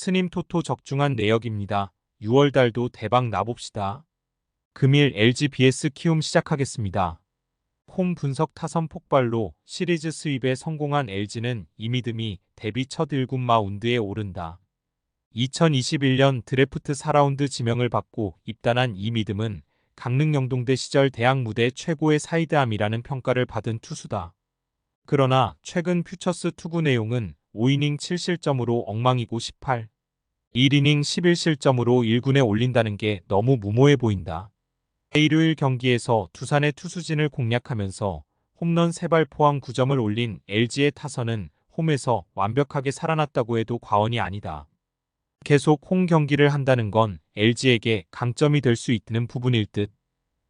스님 토토 적중한 내역입니다. 6월 달도 대박 나봅시다. 금일 LG BS 키움 시작하겠습니다. 홈 분석 타선 폭발로 시리즈 수입에 성공한 LG는 이믿음이 데뷔 첫 1군 마운드에 오른다. 2021년 드래프트 4라운드 지명을 받고 입단한 이믿음은 강릉 영동대 시절 대학 무대 최고의 사이드암이라는 평가를 받은 투수다. 그러나 최근 퓨처스 투구 내용은 5이닝 7실점으로 엉망이고 1이닝 11실점으로 1군에 올린다는 게 너무 무모해 보인다. 일요일 경기에서 두산의 투수진을 공략하면서 홈런 3발 포함 9점을 올린 LG의 타선은 홈에서 완벽하게 살아났다고 해도 과언이 아니다. 계속 홈 경기를 한다는 건 LG에게 강점이 될 수 있는 부분일 듯.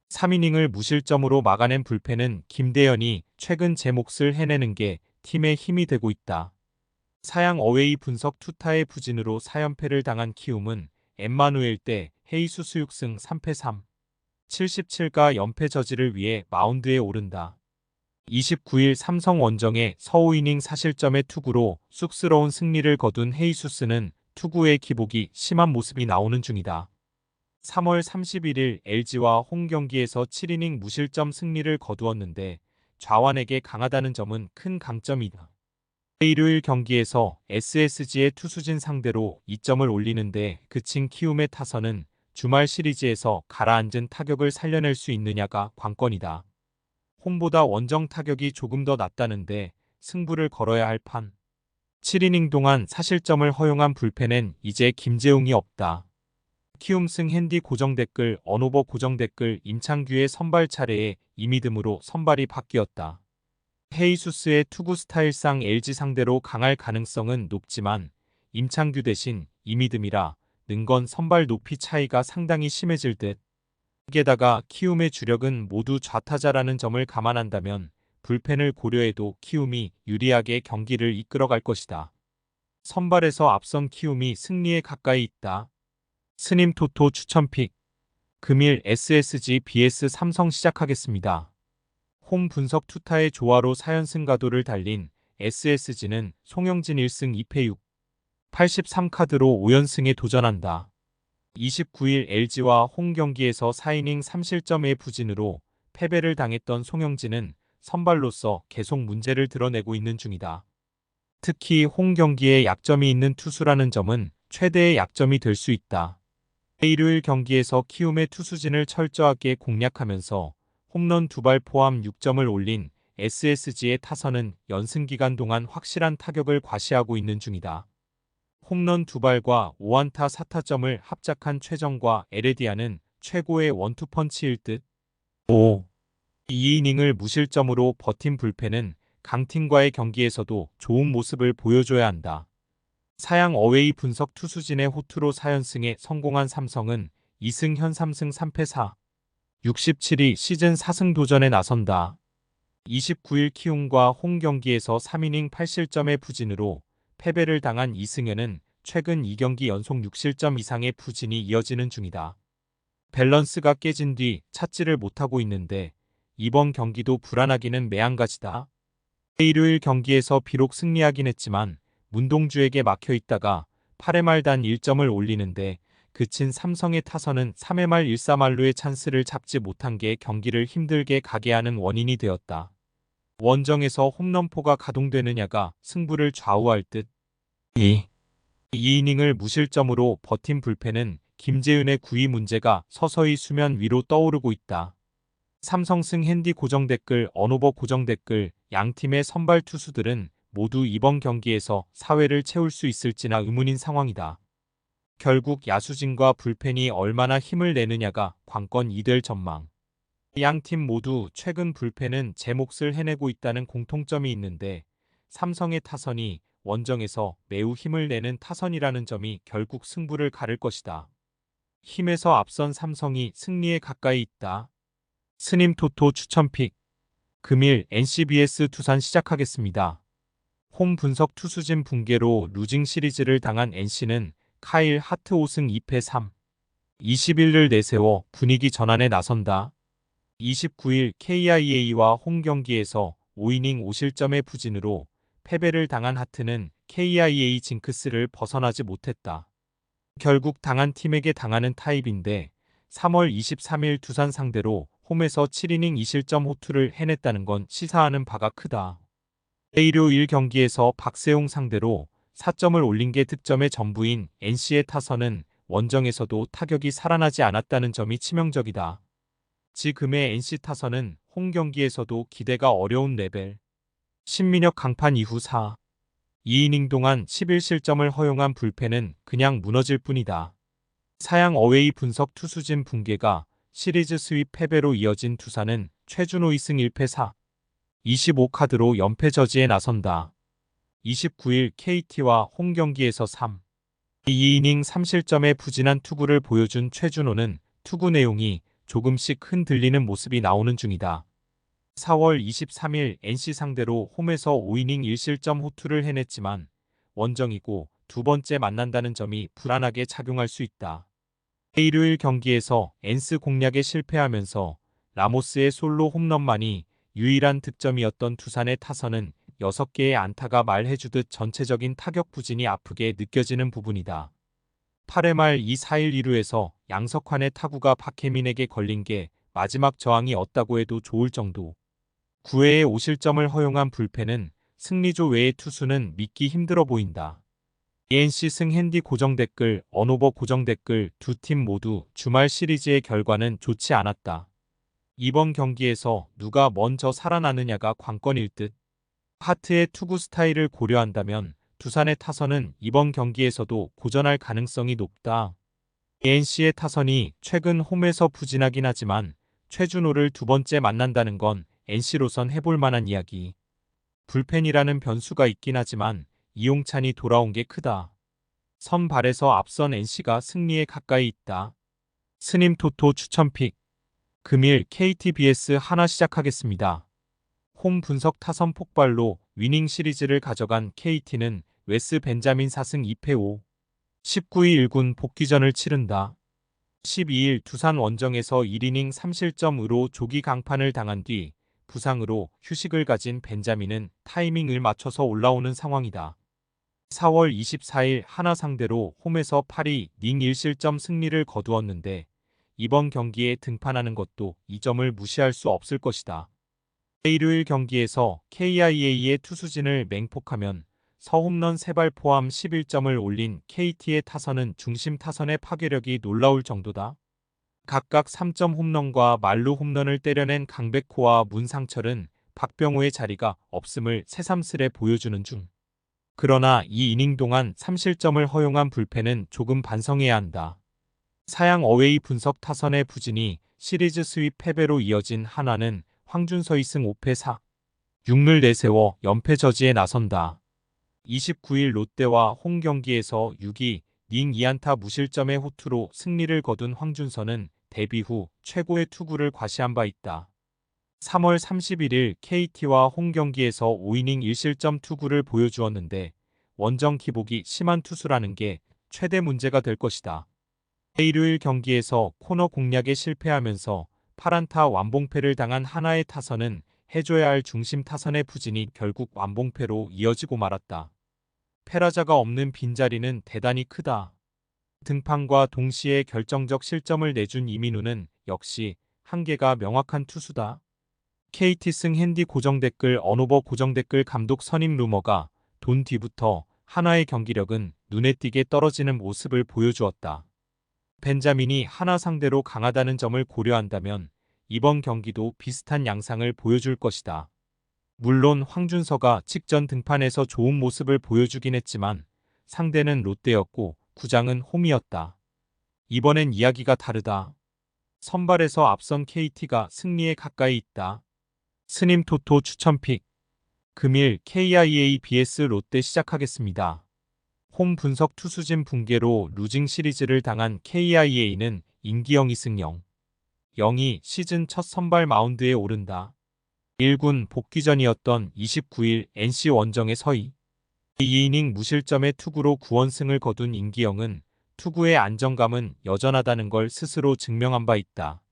3이닝을 무실점으로 막아낸 불펜은 김대현이 최근 제 몫을 해내는 게 팀의 힘이 되고 있다. 사양 어웨이 분석 투타의 부진으로 4연패를 당한 키움은 엠마누엘 대 헤이수스 6승 3패 77가 연패 저지를 위해 마운드에 오른다. 29일 삼성 원정의 서우이닝 4실점의 투구로 쑥스러운 승리를 거둔 헤이수스는 투구의 기복이 심한 모습이 나오는 중이다. 3월 31일 LG와 홈 경기에서 7이닝 무실점 승리를 거두었는데 좌완에게 강하다는 점은 큰 강점이다. 일요일 경기에서 SSG의 투수진 상대로 2점을 올리는데 그친 키움의 타선은 주말 시리즈에서 가라앉은 타격을 살려낼 수 있느냐가 관건이다. 홈보다 원정 타격이 조금 더 낫다는데 승부를 걸어야 할 판. 7이닝 동안 사실점을 허용한 불펜엔 이제 김재웅이 없다. 키움승 핸디 고정 댓글 언오버 고정 댓글 임창규의 선발 차례에 이믿음으로 선발이 바뀌었다. 헤이수스의 투구 스타일상 LG 상대로 강할 가능성은 높지만 임창규 대신 이믿음이라 는 건 선발 높이 차이가 상당히 심해질 듯. 게다가 키움의 주력은 모두 좌타자라는 점을 감안한다면 불펜을 고려해도 키움이 유리하게 경기를 이끌어갈 것이다. 선발에서 앞선 키움이 승리에 가까이 있다. 스님 토토 추천픽. 금일 SSG vs 삼성 시작하겠습니다. 홈 분석 투타의 조화로 4연승 가도를 달린 SSG는 송영진 1승 2패 83카드로 5연승에 도전한다. 29일 LG와 홈 경기에서 4이닝 3실점의 부진으로 패배를 당했던 송영진은 선발로서 계속 문제를 드러내고 있는 중이다. 특히 홈 경기에 약점이 있는 투수라는 점은 최대의 약점이 될 수 있다. 일요일 경기에서 키움의 투수진을 철저하게 공략하면서 홈런 2발 포함 6점을 올린 SSG의 타선은 연승 기간 동안 확실한 타격을 과시하고 있는 중이다. 홈런 2발과 5안타 4타점을 합작한 최정과 에레디아는 최고의 원투펀치일 듯. 2이닝을 무실점으로 버틴 불펜은 강팀과의 경기에서도 좋은 모습을 보여줘야 한다. 사양 어웨이 분석 투수진의 호투로 4연승에 성공한 삼성은 2승현 3승 3패 67위 시즌 4승 도전에 나선다. 29일 키움과 홈 경기에서 3이닝 8실점의 부진으로 패배를 당한 이승현은 최근 2경기 연속 6실점 이상의 부진이 이어지는 중이다. 밸런스가 깨진 뒤 찾지를 못하고 있는데 이번 경기도 불안하기는 매한가지다. 일요일 경기에서 비록 승리하긴 했지만 문동주에게 막혀 있다가 8회 말 단 1점을 올리는데 그친 삼성의 타선은 3회 말 1사말루의 찬스를 잡지 못한 게 경기를 힘들게 가게 하는 원인이 되었다. 원정에서 홈런포가 가동되느냐가 승부를 좌우할 듯. 2이닝을 무실점으로 버틴 불펜은 김재윤의 구위 문제가 서서히 수면 위로 떠오르고 있다. 삼성승 핸디 고정 댓글 언오버 고정 댓글 양팀의 선발 투수들은 모두 이번 경기에서 사회를 채울 수 있을지나 의문인 상황이다. 결국 야수진과 불펜이 얼마나 힘을 내느냐가 관건이 될 전망. 양팀 모두 최근 불펜은 제 몫을 해내고 있다는 공통점이 있는데 삼성의 타선이 원정에서 매우 힘을 내는 타선이라는 점이 결국 승부를 가를 것이다. 힘에서 앞선 삼성이 승리에 가까이 있다. 스님 토토 추천픽. 금일 NCBS 두산 시작하겠습니다. 홈 분석 투수진 붕괴로 루징 시리즈를 당한 NC는 카일 하트 5승 2패 21를 내세워 분위기 전환에 나선다. 29일 KIA와 홈 경기에서 5이닝 5실점의 부진으로 패배를 당한 하트는 KIA 징크스를 벗어나지 못했다. 결국 당한 팀에게 당하는 타입인데 3월 23일 두산 상대로 홈에서 7이닝 2실점 호투를 해냈다는 건 시사하는 바가 크다. 일요일 경기에서 박세웅 상대로 4점을 올린 게 득점의 전부인 NC의 타선은 원정에서도 타격이 살아나지 않았다는 점이 치명적이다. 지금의 NC 타선은 홈 경기에서도 기대가 어려운 레벨. 신민혁 강판 이후 2이닝 동안 11실점을 허용한 불펜은 그냥 무너질 뿐이다. 사양 어웨이 분석 투수진 붕괴가 시리즈 스윕 패배로 이어진 두산은 최준호 2승 1패 25카드로 연패 저지에 나선다. 29일 KT와 홈 경기에서 2이닝 3실점의 부진한 투구를 보여준 최준호는 투구 내용이 조금씩 흔들리는 모습이 나오는 중이다. 4월 23일 NC 상대로 홈에서 5이닝 1실점 호투를 해냈지만 원정이고 두 번째 만난다는 점이 불안하게 작용할 수 있다. 일요일 경기에서 엔스 공략에 실패하면서 라모스의 솔로 홈런만이 유일한 득점이었던 두산의 타선은 6개의 안타가 말해주듯 전체적인 타격 부진이 아프게 느껴지는 부분이다. 8회 말 2-4일 2루에서 양석환의 타구가 박혜민에게 걸린 게 마지막 저항이었다고 해도 좋을 정도. 9회에 5실점을 허용한 불펜은 승리조 외의 투수는 믿기 힘들어 보인다. ENC 승 핸디 고정 댓글, 언오버 고정 댓글 두 팀 모두 주말 시리즈의 결과는 좋지 않았다. 이번 경기에서 누가 먼저 살아나느냐가 관건일 듯. 하트의 투구 스타일을 고려한다면 두산의 타선은 이번 경기에서도 고전할 가능성이 높다. ENC의 타선이 최근 홈에서 부진하긴 하지만 최준호를 두 번째 만난다는 건 NC로선 해볼 만한 이야기. 불펜이라는 변수가 있긴 하지만 이용찬이 돌아온 게 크다. 선발에서 앞선 NC가 승리에 가까이 있다. 스님 토토 추천픽. 금일 KT vs 하나 시작하겠습니다. 홈 분석 타선 폭발로 위닝 시리즈를 가져간 KT는 웨스 벤자민 4승 2패 19일 1군 복귀전을 치른다. 12일 두산 원정에서 1이닝 3실점으로 조기 강판을 당한 뒤 부상으로 휴식을 가진 벤자민은 타이밍을 맞춰서 올라오는 상황이다. 4월 24일 하나 상대로 홈에서 8이닝 1실점 승리를 거두었는데 이번 경기에 등판하는 것도 이 점을 무시할 수 없을 것이다. 일요일 경기에서 KIA의 투수진을 맹폭하면 서홈런 3발 포함 11점을 올린 KT의 타선은 중심 타선의 파괴력이 놀라울 정도다. 각각 3점 홈런과 말루 홈런을 때려낸 강백호와 문상철은 박병호의 자리가 없음을 새삼스레 보여주는 중. 그러나 이 이닝 동안 3실점을 허용한 불펜은 조금 반성해야 한다. 사양 어웨이 분석 타선의 부진이 시리즈 스윕 패배로 이어진 한화는 황준서 2승 5패 6를 내세워 연패 저지에 나선다. 29일 롯데와 홈 경기에서 6이닝 2안타 무실점의 호투로 승리를 거둔 황준서는 데뷔 후 최고의 투구를 과시한 바 있다. 3월 31일 KT와 홈 경기에서 5이닝 1실점 투구를 보여주었는데 원정 기복이 심한 투수라는 게 최대 문제가 될 것이다. 일요일 경기에서 코너 공략에 실패하면서 8안타 완봉패를 당한 하나의 타선은 해줘야 할 중심 타선의 부진이 결국 완봉패로 이어지고 말았다. 패라자가 없는 빈자리는 대단히 크다. 등판과 동시에 결정적 실점을 내준 이민우는 역시 한계가 명확한 투수다. KT 승 핸디 고정 댓글 언오버 고정 댓글 감독 선임 루머가 돈 뒤부터 하나의 경기력은 눈에 띄게 떨어지는 모습을 보여주었다. 벤자민이 하나 상대로 강하다는 점을 고려한다면 이번 경기도 비슷한 양상을 보여줄 것이다. 물론 황준서가 직전 등판에서 좋은 모습을 보여주긴 했지만 상대는 롯데였고 구장은 홈이었다. 이번엔 이야기가 다르다. 선발에서 앞선 KT가 승리에 가까이 있다. 스님 토토 추천픽. 금일 KIA vs 롯데 시작하겠습니다. 홈 분석 투수진 붕괴로 루징 시리즈를 당한 KIA는 임기영 2승 0이 시즌 첫 선발 마운드에 오른다. 1군 복귀전이었던 29일 NC 원정의 2이닝 무실점의 투구로 9원승을 거둔 임기영은 투구의 안정감은 여전하다는 걸 스스로 증명한 바 있다.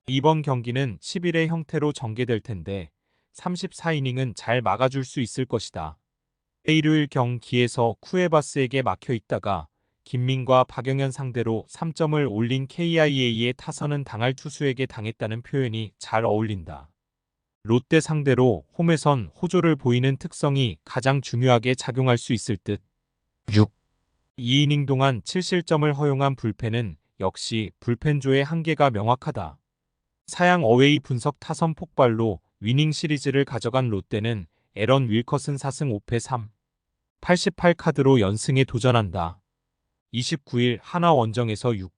이번 경기는 10일의 형태로 전개될 텐데 34이닝은 잘 막아줄 수 있을 것이다. 일요일 경기에서 쿠에바스에게 막혀 있다가 김민과 박영현 상대로 3점을 올린 KIA의 타선은 당할 투수에게 당했다는 표현이 잘 어울린다. 롯데 상대로 홈에선 호조를 보이는 특성이 가장 중요하게 작용할 수 있을 듯. 6. 2이닝 동안 7실점을 허용한 불펜은 역시 불펜조의 한계가 명확하다. 사양 어웨이 분석 타선 폭발로 위닝 시리즈를 가져간 롯데는 에런 윌컷은 4승 5패 3. 88카드로 연승에 도전한다. 29일 하나 원정에서 6.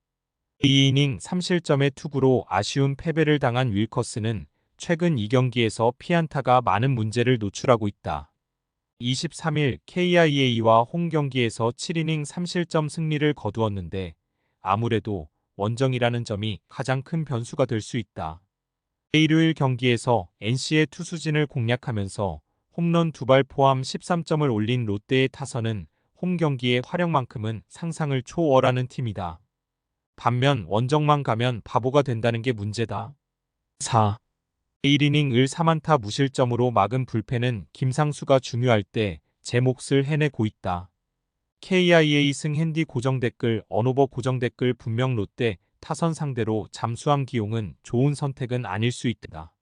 2이닝 3실점의 투구로 아쉬운 패배를 당한 윌커스는 최근 2경기에서 피안타가 많은 문제를 노출하고 있다. 23일 KIA와 홈 경기에서 7이닝 3실점 승리를 거두었는데 아무래도 원정이라는 점이 가장 큰 변수가 될 수 있다. 일요일 경기에서 NC의 투수진을 공략하면서 홈런 2발 포함 13점을 올린 롯데의 타선은 홈 경기의 활약만큼은 상상을 초월하는 팀이다. 반면 원정만 가면 바보가 된다는 게 문제다. 4. 1이닝 을 4안타 무실점으로 막은 불펜은 김상수가 중요할 때 제 몫을 해내고 있다. KIA 승 핸디 고정 댓글 언오버 고정 댓글 분명 롯데 타선 상대로 잠수함 기용은 좋은 선택은 아닐 수 있다.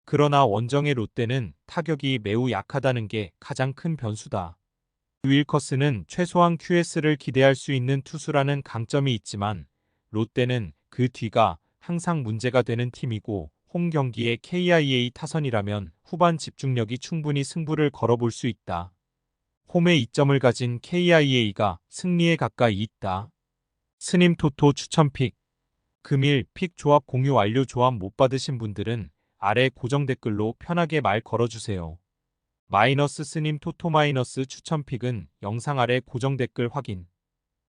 그러나 원정의 롯데는 타격이 매우 약하다는 게 가장 큰 변수다. 윌커스는 최소한 QS를 기대할 수 있는 투수라는 강점이 있지만 롯데는 그 뒤가 항상 문제가 되는 팀이고 홈 경기의 KIA 타선이라면 후반 집중력이 충분히 승부를 걸어볼 수 있다. 홈에 이점을 가진 KIA가 승리에 가까이 있다. 스님 토토 추천픽. 금일 픽 조합 공유 완료. 조합 못 받으신 분들은 아래 고정 댓글로 편하게 말 걸어주세요. 마이너스 스님 토토 마이너스 추천픽은 영상 아래 고정 댓글 확인.